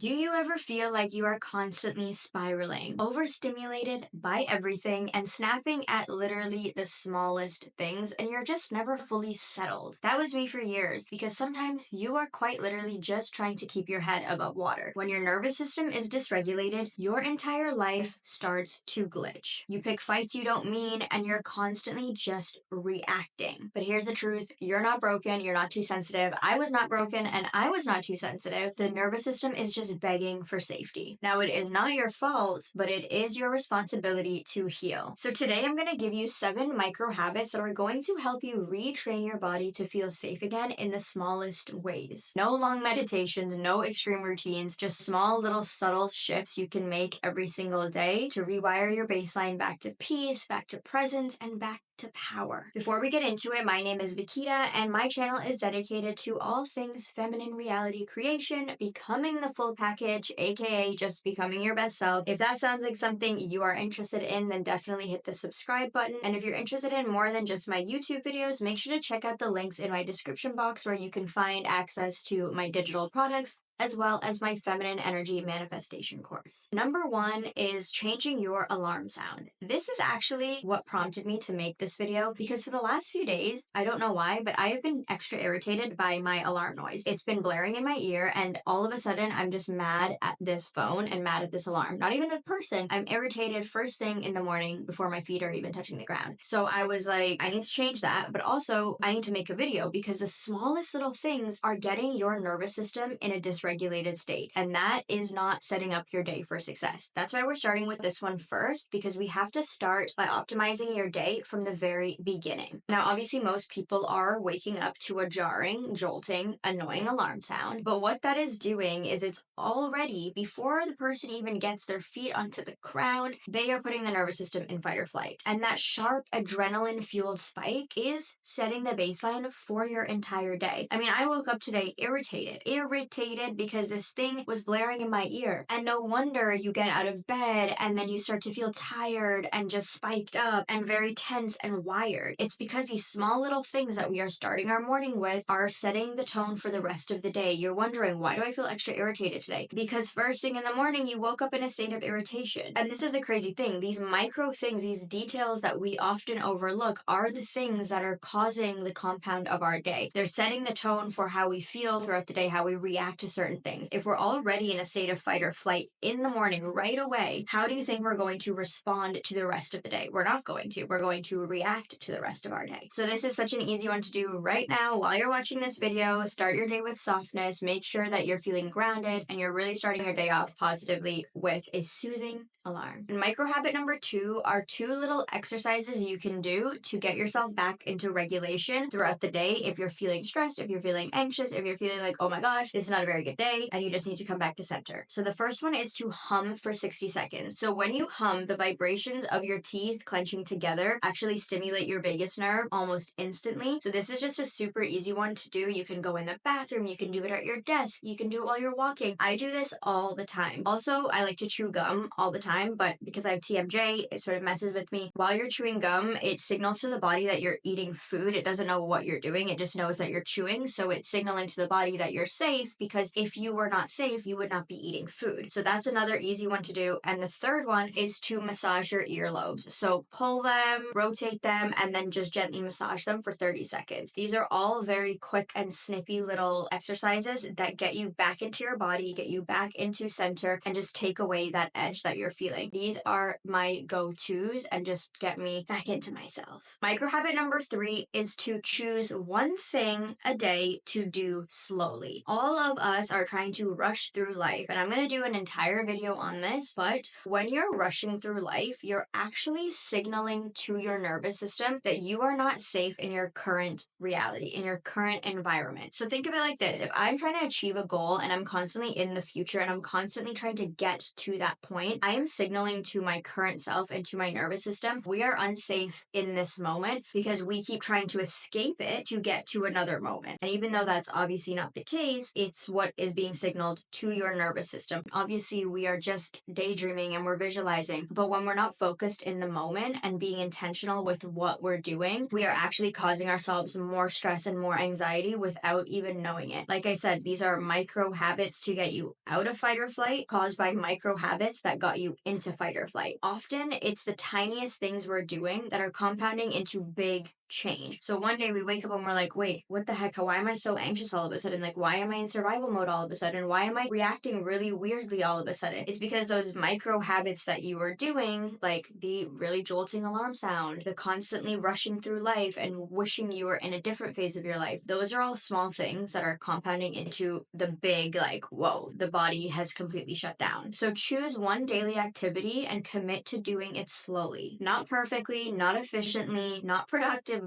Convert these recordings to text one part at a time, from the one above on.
Do you ever feel like you are constantly spiraling, overstimulated by everything, and snapping at literally the smallest things, and you're just never fully settled? That was me for years because sometimes you are quite literally just trying to keep your head above water. When your nervous system is dysregulated, your entire life starts to glitch. You pick fights you don't mean, and you're constantly just reacting. But here's the truth, you're not broken, you're not too sensitive. I was not broken, and I was not too sensitive. The nervous system is just begging for safety. Now, it is not your fault, but it is your responsibility to heal. So today I'm going to give you 7 micro habits that are going to help you retrain your body to feel safe again in the smallest ways. No long meditations, no extreme routines, just small little subtle shifts you can make every single day to rewire your baseline back to peace, back to presence, and back to power. Before we get into it, my name is Vikita, and my channel is dedicated to all things feminine reality creation, becoming the full package, aka just becoming your best self. If that sounds like something you are interested in, then definitely hit the subscribe button. And if you're interested in more than just my YouTube videos, make sure to check out the links in my description box where you can find access to my digital products, as well as my feminine energy manifestation course. Number 1 is changing your alarm sound. This is actually what prompted me to make this video because for the last few days, I don't know why, but I have been extra irritated by my alarm noise. It's been blaring in my ear, and all of a sudden I'm just mad at this phone and mad at this alarm. Not even a person. I'm irritated first thing in the morning before my feet are even touching the ground. So I was like, I need to change that, but also I need to make a video because the smallest little things are getting your nervous system in a dysregulated state, and that is not setting up your day for success. That's why we're starting with this one first, because we have to start by optimizing your day from the very beginning. Now, obviously, most people are waking up to a jarring, jolting, annoying alarm sound, but what that is doing is it's already, before the person even gets their feet onto the ground, they are putting the nervous system in fight or flight. And that sharp adrenaline-fueled spike is setting the baseline for your entire day. I mean, I woke up today irritated because this thing was blaring in my ear. And no wonder you get out of bed and then you start to feel tired and just spiked up and very tense and wired. It's because these small little things that we are starting our morning with are setting the tone for the rest of the day. You're wondering, why do I feel extra irritated today? Because first thing in the morning, you woke up in a state of irritation. And this is the crazy thing. These micro things, these details that we often overlook are the things that are causing the compound of our day. They're setting the tone for how we feel throughout the day, how we react to certain things. If we're already in a state of fight or flight in the morning right away, how do you think we're going to respond to the rest of the day? We're not going to. We're going to react to the rest of our day. So this is such an easy one to do right now while you're watching this video. Start your day with softness. Make sure that you're feeling grounded and you're really starting your day off positively with a soothing alarm. And micro habit number 2 are 2 little exercises you can do to get yourself back into regulation throughout the day if you're feeling stressed, if you're feeling anxious, if you're feeling like, oh my gosh, this is not a very good day, and you just need to come back to center. So the first one is to hum for 60 seconds. So when you hum, the vibrations of your teeth clenching together actually stimulate your vagus nerve almost instantly. So this is just a super easy one to do. You can go in the bathroom, you can do it at your desk, you can do it while you're walking. I do this all the time. Also, I like to chew gum all the time, but because I have TMJ, it sort of messes with me. While you're chewing gum, it signals to the body that you're eating food. It doesn't know what you're doing. It just knows that you're chewing. So it's signaling to the body that you're safe, because if you were not safe, you would not be eating food. So that's another easy one to do. And the third one is to massage your earlobes. So pull them, rotate them, and then just gently massage them for 30 seconds. These are all very quick and snippy little exercises that get you back into your body, get you back into center, and just take away that edge that you're feeling. These are my go-tos and just get me back into myself. Micro habit number 3 is to choose one thing a day to do slowly. All of us are trying to rush through life, and I'm going to do an entire video on this, but when you're rushing through life, you're actually signaling to your nervous system that you are not safe in your current reality, in your current environment. So think of it like this. If I'm trying to achieve a goal and I'm constantly in the future and I'm constantly trying to get to that point, I am signaling to my current self and to my nervous system, we are unsafe in this moment because we keep trying to escape it to get to another moment. And even though that's obviously not the case, it's what is being signaled to your nervous system. Obviously, we are just daydreaming and we're visualizing, but when we're not focused in the moment and being intentional with what we're doing, we are actually causing ourselves more stress and more anxiety without even knowing it. Like I said, these are micro habits to get you out of fight or flight, caused by micro habits that got you into fight or flight. Often, it's the tiniest things we're doing that are compounding into big change. So one day we wake up and we're like, wait, what the heck? Why am I so anxious all of a sudden? Like, why am I in survival mode all of a sudden? Why am I reacting really weirdly all of a sudden? It's because those micro habits that you were doing, like the really jolting alarm sound, the constantly rushing through life and wishing you were in a different phase of your life, those are all small things that are compounding into the big, like, whoa, the body has completely shut down. So choose one daily activity and commit to doing it slowly. Not perfectly, not efficiently, not productively,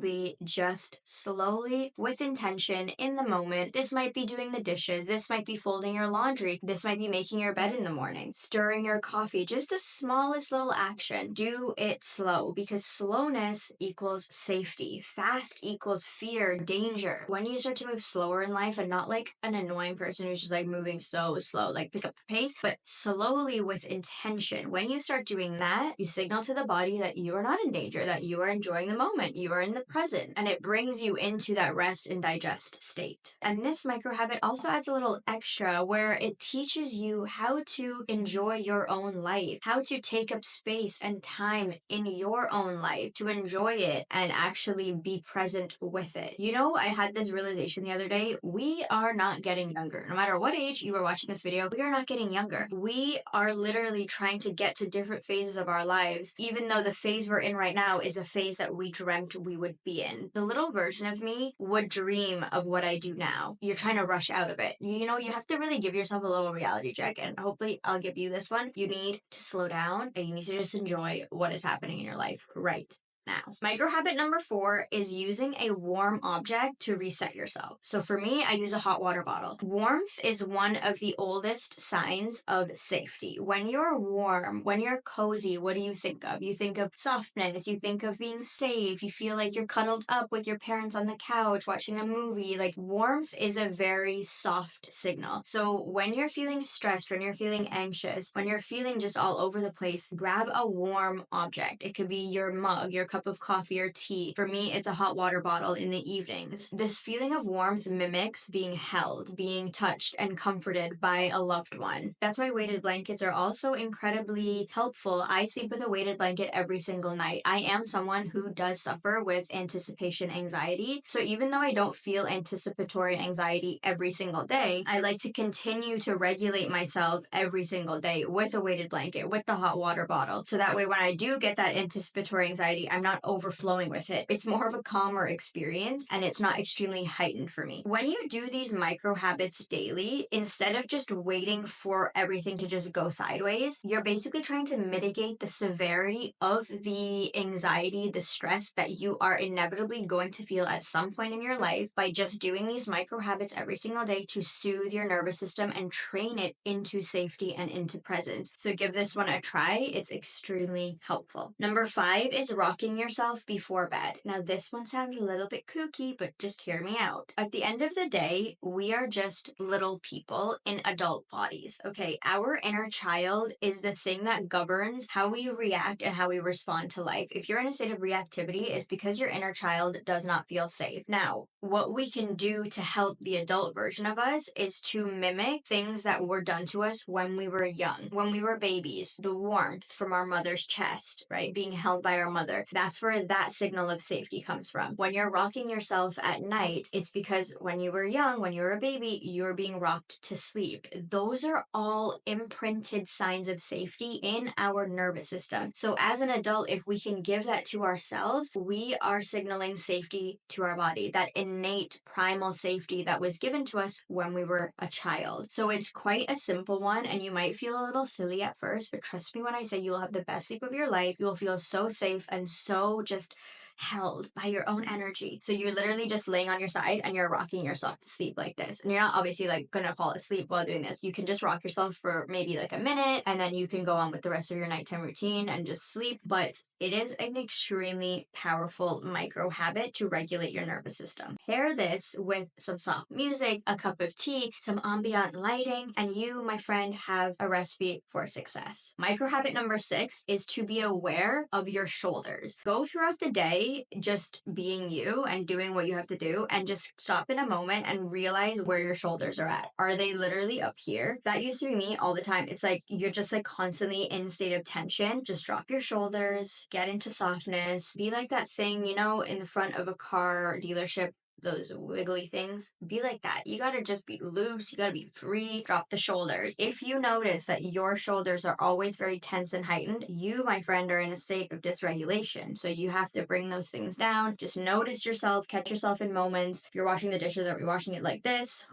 just slowly with intention in the moment. This might be doing the dishes. This might be folding your laundry. This might be making your bed in the morning, stirring your coffee, just the smallest little action. Do it slow because slowness equals safety. Fast equals fear, danger. When you start to move slower in life and not like an annoying person who's just like moving so slow, like pick up the pace, but slowly with intention. When you start doing that, you signal to the body that you are not in danger, that you are enjoying the moment, you are in the present, and it brings you into that rest and digest state. And this micro habit also adds a little extra where it teaches you how to enjoy your own life, how to take up space and time in your own life, to enjoy it and actually be present with it. You know, I had this realization the other day. We are not getting younger. No matter what age you are watching this video, we are not getting younger. We are literally trying to get to different phases of our lives, even though the phase we're in right now is a phase that we dreamt we would be in. The little version of me would dream of what I do now. You're trying to rush out of it. You know, you have to really give yourself a little reality check, and hopefully I'll give you this one. You need to slow down and you need to just enjoy what is happening in your life right now. Micro habit number 4 is using a warm object to reset yourself. So for me, I use a hot water bottle. Warmth is one of the oldest signs of safety. When you're warm, when you're cozy, what do you think of? You think of softness, you think of being safe, you feel like you're cuddled up with your parents on the couch watching a movie. Like, warmth is a very soft signal. So when you're feeling stressed, when you're feeling anxious, when you're feeling just all over the place, grab a warm object. It could be your mug, your cup of coffee or tea. For me, it's a hot water bottle in the evenings. This feeling of warmth mimics being held, being touched and comforted by a loved one. That's why weighted blankets are also incredibly helpful. I sleep with a weighted blanket every single night. I am someone who does suffer with anticipation anxiety. So even though I don't feel anticipatory anxiety every single day, I like to continue to regulate myself every single day with a weighted blanket, with the hot water bottle. So that way, when I do get that anticipatory anxiety, I'm not overflowing with it. It's more of a calmer experience and it's not extremely heightened for me. When you do these micro habits daily, instead of just waiting for everything to just go sideways, you're basically trying to mitigate the severity of the anxiety, the stress that you are inevitably going to feel at some point in your life by just doing these micro habits every single day to soothe your nervous system and train it into safety and into presence. So give this one a try. It's extremely helpful. Number 5 is rocking yourself before bed. Now, this one sounds a little bit kooky, but just hear me out. At the end of the day, we are just little people in adult bodies, okay? Our inner child is the thing that governs how we react and how we respond to life. If you're in a state of reactivity, it's because your inner child does not feel safe. Now, what we can do to help the adult version of us is to mimic things that were done to us when we were young, when we were babies, the warmth from our mother's chest, right? Being held by our mother. That's where that signal of safety comes from. When you're rocking yourself at night, it's because when you were young, when you were a baby, you were being rocked to sleep. Those are all imprinted signs of safety in our nervous system. So as an adult, if we can give that to ourselves, we are signaling safety to our body, that innate primal safety that was given to us when we were a child. So it's quite a simple one, and you might feel a little silly at first, but trust me when I say you will have the best sleep of your life. You will feel so safe and so just held by your own energy. So you're literally just laying on your side and you're rocking yourself to sleep like this. And you're not obviously like gonna fall asleep while doing this. You can just rock yourself for maybe like a minute and then you can go on with the rest of your nighttime routine and just sleep. But it is an extremely powerful micro habit to regulate your nervous system. Pair this with some soft music, a cup of tea, some ambient lighting, and you, my friend, have a recipe for success. Micro habit number 6 is to be aware of your shoulders. Go throughout the day just being you and doing what you have to do, and just stop in a moment and realize where your shoulders are at. Are they literally up here? That used to be me all the time. It's like you're just like constantly in state of tension. Just drop your shoulders, get into softness, be like that thing, in the front of a car dealership, those wiggly things. Be like that. You gotta just be loose. You gotta be free. Drop the shoulders. If you notice that your shoulders are always very tense and heightened, you, my friend, are in a state of dysregulation. So you have to bring those things down. Just notice yourself, catch yourself in moments. If you're washing the dishes, are we washing it like this?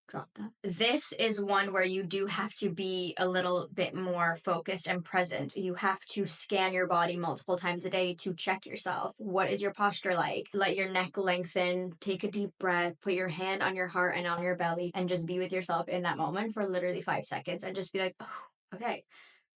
Drop that. This is one where you do have to be a little bit more focused and present. You have to scan your body multiple times a day to check yourself. What is your posture like? Let your neck lengthen, take a deep breath, put your hand on your heart and on your belly, and just be with yourself in that moment for literally 5 seconds and just be like, oh, okay,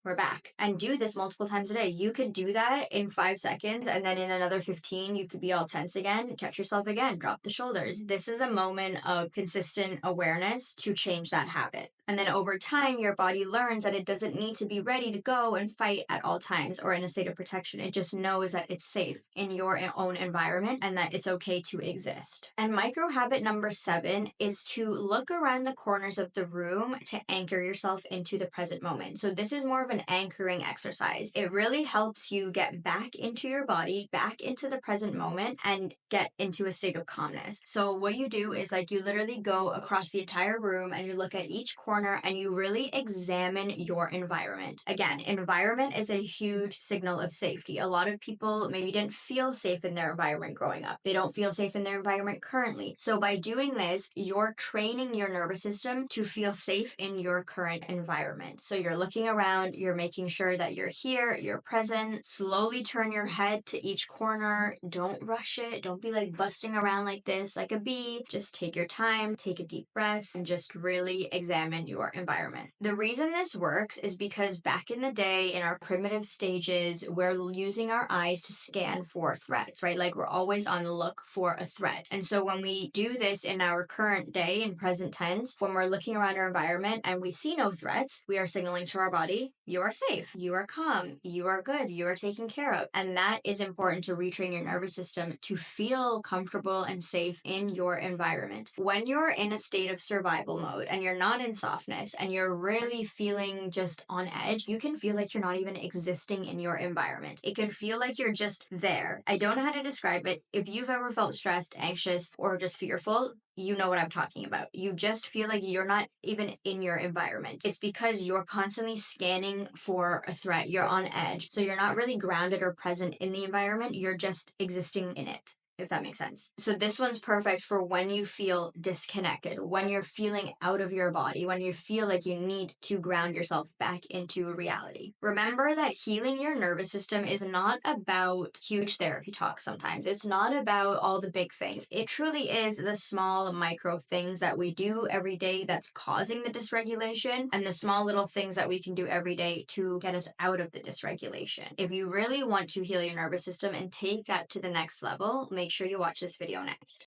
we're back. And do this multiple times a day. You could do that in 5 seconds, and then in another 15, you could be all tense again, catch yourself again, drop the shoulders. This is a moment of consistent awareness to change that habit. And then over time, your body learns that it doesn't need to be ready to go and fight at all times or in a state of protection. It just knows that it's safe in your own environment and that it's okay to exist. And micro habit number 7 is to look around the corners of the room to anchor yourself into the present moment. So this is more of an anchoring exercise. It really helps you get back into your body, back into the present moment, and get into a state of calmness. So what you do is like you literally go across the entire room and you look at each corner and you really examine your environment. Again, environment is a huge signal of safety. A lot of people maybe didn't feel safe in their environment growing up. They don't feel safe in their environment currently. So by doing this, you're training your nervous system to feel safe in your current environment. So you're looking around, you're making sure that you're here, you're present. Slowly turn your head to each corner. Don't rush it. Don't be like busting around like this, like a bee. Just take your time, take a deep breath, and just really examine your environment. The reason this works is because back in the day, in our primitive stages, we're using our eyes to scan for threats, right? Like we're always on the look for a threat. And so when we do this in our current day, in present tense, when we're looking around our environment and we see no threats, we are signaling to our body, you are safe, you are calm, you are good, you are taken care of. And that is important to retrain your nervous system to feel comfortable and safe in your environment. When you're in a state of survival mode and you're not in softness and you're really feeling just on edge, you can feel like you're not even existing in your environment. It can feel like you're just there. I don't know how to describe it. If you've ever felt stressed, anxious, or just fearful, you know what I'm talking about. You just feel like you're not even in your environment. It's because you're constantly scanning for a threat. You're on edge. So you're not really grounded or present in the environment. You're just existing in it, if that makes sense. So this one's perfect for when you feel disconnected, when you're feeling out of your body, when you feel like you need to ground yourself back into reality. Remember that healing your nervous system is not about huge therapy talks sometimes. It's not about all the big things. It truly is the small micro things that we do every day that's causing the dysregulation, and the small little things that we can do every day to get us out of the dysregulation. If you really want to heal your nervous system and take that to the next level, make sure you watch this video next.